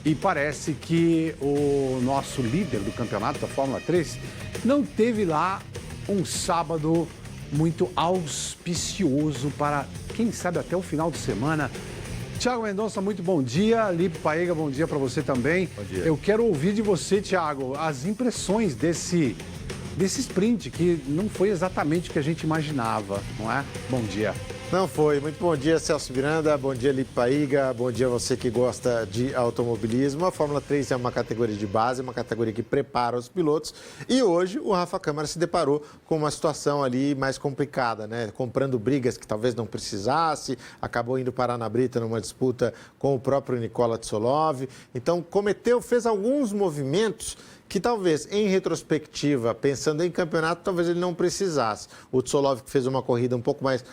E parece que o nosso líder do campeonato da Fórmula 3 não teve lá um sábado muito auspicioso para, quem sabe, até o final de semana. Thiago Mendonça, muito bom dia. Lipe Paiega, bom dia para você também. Bom dia. Eu quero ouvir de você, Thiago, as impressões desse sprint, que não foi exatamente o que a gente imaginava, não é? Bom dia. Não foi. Muito bom dia, Celso Miranda. Bom dia, Lipe Paiega. Bom dia a você que gosta de automobilismo. A Fórmula 3 é uma categoria de base, uma categoria que prepara os pilotos. E hoje o Rafa Câmara se deparou com uma situação ali mais complicada, né? Comprando brigas que talvez não precisasse, acabou indo parar na brita numa disputa com o próprio Nikola Tsolov. Então, fez alguns movimentos que talvez, em retrospectiva, pensando em campeonato, talvez ele não precisasse. O Tsolov, que fez uma corrida um pouco mais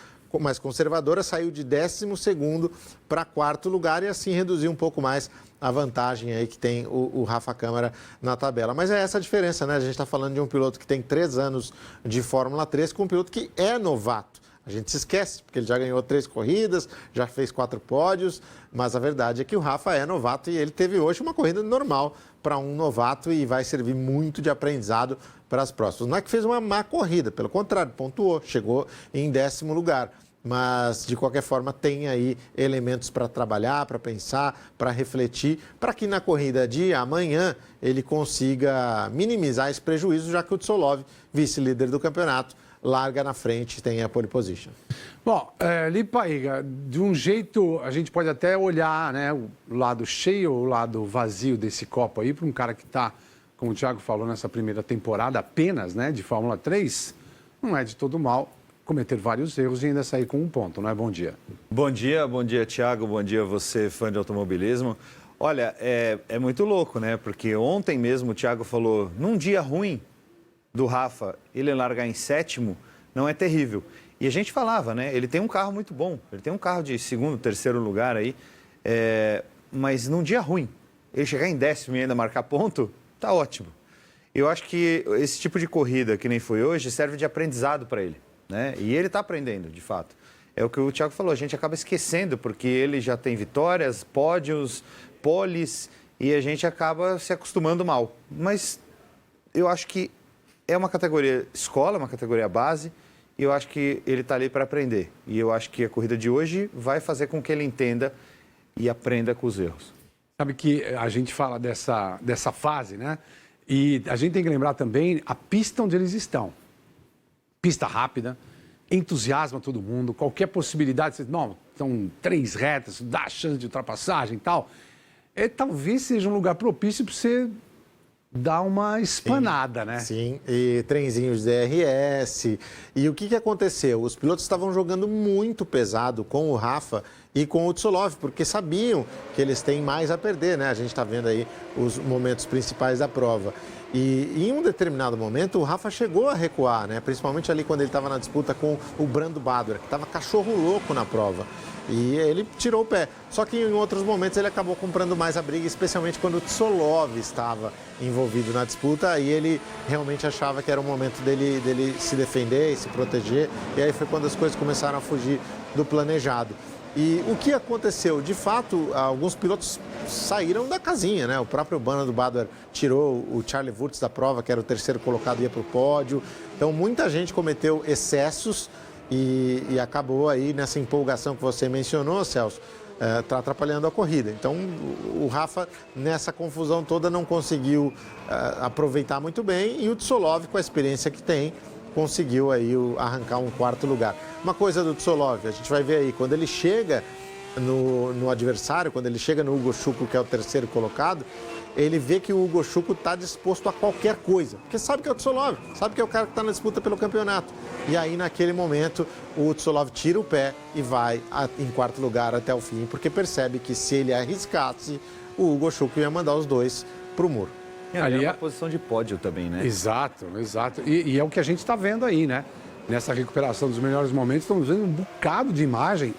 conservadora, saiu de 12º para 4º lugar e assim reduziu um pouco mais a vantagem aí que tem o Rafa Câmara na tabela. Mas é essa a diferença, né? A gente está falando de um piloto que tem 3 anos de Fórmula 3 com um piloto que é novato. A gente se esquece, porque ele já ganhou 3 corridas, já fez 4 pódios, mas a verdade é que o Rafa é novato e ele teve hoje uma corrida normal para um novato e vai servir muito de aprendizado para as próximas. Não é que fez uma má corrida, pelo contrário, pontuou, chegou em 10º lugar. Mas, de qualquer forma, tem aí elementos para trabalhar, para pensar, para refletir, para que na corrida de amanhã ele consiga minimizar esse prejuízo, já que o Tsolov, vice-líder do campeonato, larga na frente e tem a pole position. Bom, Lipe Paiega, de um jeito, a gente pode até olhar, né, o lado cheio ou o lado vazio desse copo aí, para um cara que está, como o Thiago falou, nessa primeira temporada apenas, né, de Fórmula 3, não é de todo mal cometer vários erros e ainda sair com um ponto, não é? Bom dia. Bom dia, Thiago, bom dia você, fã de automobilismo. Olha, é muito louco, né? Porque ontem mesmo o Thiago falou, num dia ruim do Rafa, ele largar em 7º não é terrível. E a gente falava, né? Ele tem um carro muito bom, ele tem um carro de 2º, 3º lugar aí, mas num dia ruim, ele chegar em 10º e ainda marcar ponto, tá ótimo. Eu acho que esse tipo de corrida, que nem foi hoje, serve de aprendizado para ele. Né? E ele está aprendendo, de fato. É o que o Thiago falou, a gente acaba esquecendo, porque ele já tem vitórias, pódios, poles, e a gente acaba se acostumando mal. Mas eu acho que é uma categoria escola, uma categoria base, e eu acho que ele está ali para aprender. E eu acho que a corrida de hoje vai fazer com que ele entenda e aprenda com os erros. Sabe que a gente fala dessa fase, né? E a gente tem que lembrar também a pista onde eles estão. Pista rápida, entusiasma todo mundo, qualquer possibilidade, não, são 3 retas, dá chance de ultrapassagem e tal. Talvez seja um lugar propício para você dar uma espanada, né? Sim, e trenzinhos de DRS. E o que aconteceu? Os pilotos estavam jogando muito pesado com o Rafa e com o Tsolov, porque sabiam que eles têm mais a perder, né? A gente está vendo aí os momentos principais da prova. E em um determinado momento, o Rafa chegou a recuar, né? Principalmente ali quando ele estava na disputa com o Brando Badoer, que estava cachorro louco na prova. E ele tirou o pé. Só que em outros momentos ele acabou comprando mais a briga, especialmente quando o Tsolov estava envolvido na disputa. E ele realmente achava que era o momento dele se defender e se proteger. E aí foi quando as coisas começaram a fugir do planejado. E o que aconteceu? De fato, alguns pilotos saíram da casinha, né? O próprio Brando Badoer tirou o Charlie Wurz da prova, que era o 3º colocado, ia para o pódio. Então, muita gente cometeu excessos e acabou aí nessa empolgação que você mencionou, Celso, está atrapalhando a corrida. Então, o Rafa, nessa confusão toda, não conseguiu aproveitar muito bem e o Tsolov, com a experiência que tem, conseguiu aí arrancar um 4º lugar. Uma coisa do Tsolov, a gente vai ver aí, quando ele chega no adversário, quando ele chega no Hugo Schuko, que é o 3º colocado, ele vê que o Hugo Schuko está disposto a qualquer coisa, porque sabe que é o Tsolov, sabe que é o cara que está na disputa pelo campeonato. E aí, naquele momento, o Tsolov tira o pé e vai em 4º lugar até o fim, porque percebe que se ele arriscasse, o Hugo Schuko ia mandar os dois para o muro. Ali é uma posição de pódio também, né? Exato. E é o que a gente está vendo aí, né? Nessa recuperação dos melhores momentos, estamos vendo um bocado de imagem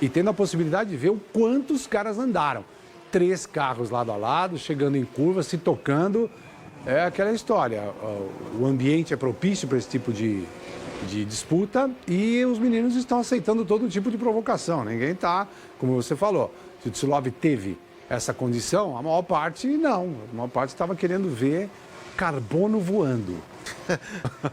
e tendo a possibilidade de ver o quanto os caras andaram. 3 carros lado a lado, chegando em curva, se tocando. É aquela história. O ambiente é propício para esse tipo de disputa e os meninos estão aceitando todo tipo de provocação. Ninguém está, como você falou, se o Tsolov teve essa condição, a maior parte não. A maior parte estava querendo ver carbono voando.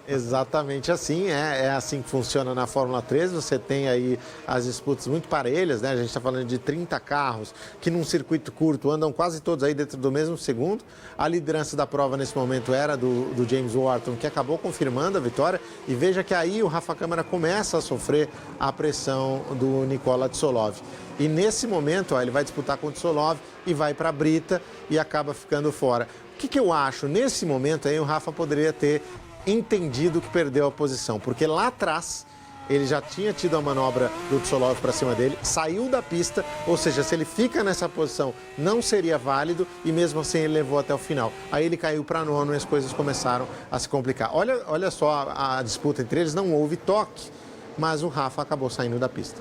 Exatamente assim, é assim que funciona na Fórmula 3, você tem aí as disputas muito parelhas, né? A gente está falando de 30 carros que num circuito curto andam quase todos aí dentro do mesmo segundo. A liderança da prova nesse momento era do James Wharton, que acabou confirmando a vitória, e veja que aí o Rafa Câmara começa a sofrer a pressão do Nikola Tsolov. E nesse momento, ó, ele vai disputar com o Tsolov e vai para a Brita e acaba ficando fora. O que eu acho? Nesse momento aí o Rafa poderia ter entendido que perdeu a posição, porque lá atrás ele já tinha tido a manobra do Tsolov para cima dele, saiu da pista, ou seja, se ele fica nessa posição não seria válido e mesmo assim ele levou até o final. Aí ele caiu para nono e as coisas começaram a se complicar. Olha só a disputa entre eles, não houve toque, mas o Rafa acabou saindo da pista.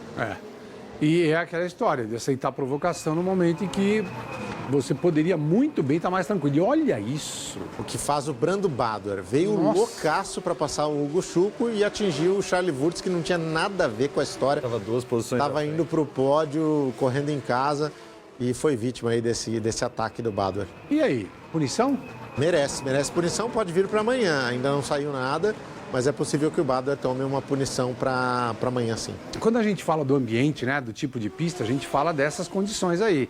E é aquela história de aceitar a provocação no momento em que você poderia muito bem estar mais tranquilo. E olha isso. O que faz o Brando Badoer. Veio loucaço para passar o Hugo Schuko e atingiu o Charlie Wurz, que não tinha nada a ver com a história. Estava 2 posições. Estava indo para o pódio, correndo em casa e foi vítima aí desse ataque do Badoer. E aí, punição? Merece punição, pode vir para amanhã. Ainda não saiu nada, mas é possível que o Badoer tome uma punição para amanhã, sim. Quando a gente fala do ambiente, né, do tipo de pista, a gente fala dessas condições aí.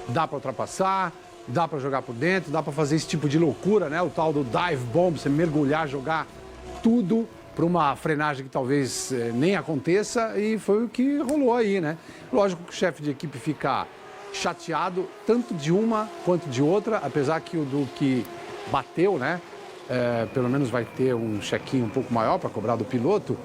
Dá para ultrapassar, dá para jogar por dentro, dá para fazer esse tipo de loucura, né? O tal do dive bomb, você mergulhar, jogar tudo para uma frenagem que talvez nem aconteça, e foi o que rolou aí, né? Lógico que o chefe de equipe fica chateado tanto de uma quanto de outra, apesar que o do que bateu, né? Pelo menos vai ter um chequinho um pouco maior para cobrar do piloto,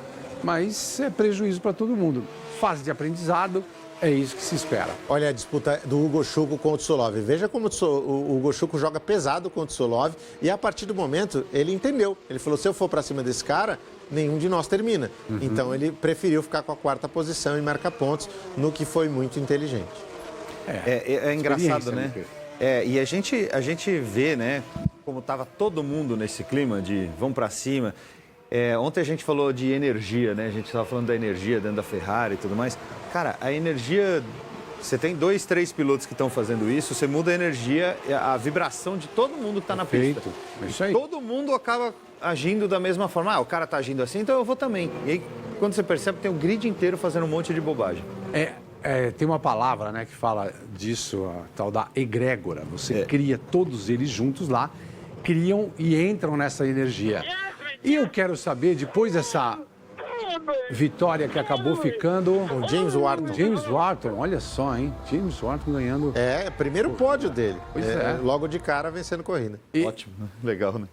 mas é prejuízo para todo mundo. Fase de aprendizado, é isso que se espera. Olha a disputa do Hugo Schuko com o Tsolov. Veja como o Hugo Schuko joga pesado com o Tsolov e a partir do momento ele entendeu. Ele falou, se eu for para cima desse cara, nenhum de nós termina. Então ele preferiu ficar com a 4ª posição e marcar pontos, no que foi muito inteligente. É engraçado, né? E a gente vê, né, como estava todo mundo nesse clima de vamos para cima. Ontem a gente falou de energia, né? A gente estava falando da energia dentro da Ferrari e tudo mais. Cara, a energia... Você tem 2, 3 pilotos que estão fazendo isso, você muda a energia, a vibração de todo mundo que está na pista. É isso aí. Todo mundo acaba agindo da mesma forma. O cara está agindo assim, então eu vou também. E aí, quando você percebe, tem o grid inteiro fazendo um monte de bobagem. Tem uma palavra, né, que fala disso, a tal da egrégora. Você cria todos eles juntos lá, criam e entram nessa energia. E eu quero saber, depois dessa vitória que acabou ficando... O James Wharton. James Wharton, olha só, hein? James Wharton ganhando... Primeiro pódio dele. Pois é. Logo de cara vencendo corrida. Ótimo, legal, né?